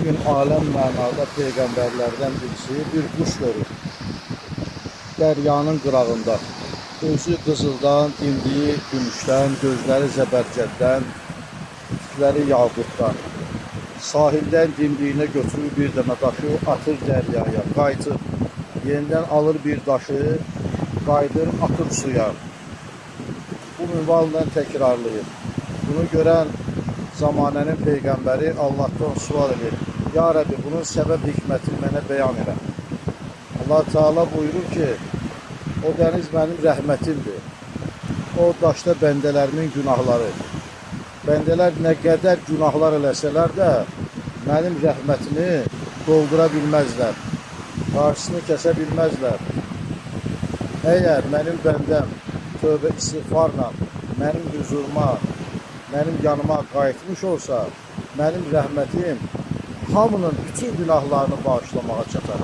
gün aləm mənada peyğəmbərlərdən birisi bir quş görür. Dəryanın qırağında. Özü qızıldan, dimdiyi gümüşdən, gözləri zəbərcəddən, tükləri yaqutdan. Sahildən dimdiyinə götürür bir dənə daşı, atır dəryaya, qayıtır. Yenidən alır bir daşı, qayıdır, atır suya. Bu minvalla təkrarlayır. Bunu görən zamanənin peyğəmbəri Allahdan sual edir. Ya Rabbi, bunun səbəb hikmətini mənə bəyan elə. Allah Teala buyurur ki, o dəniz mənim rəhmətimdir. O daşda bəndələrimin günahları. Bəndələr nə qədər günahlar eləsələr də, mənim rəhmətimi doldura bilməzlər. Qarşısını kəsə bilməzlər. Əgər mənim bəndəm tövbə istiğfarla mənim huzuruma, mənim yanıma qayıtmış olsa, mənim rəhmətim hamının bütün günahlarını bağışlamağa çatar.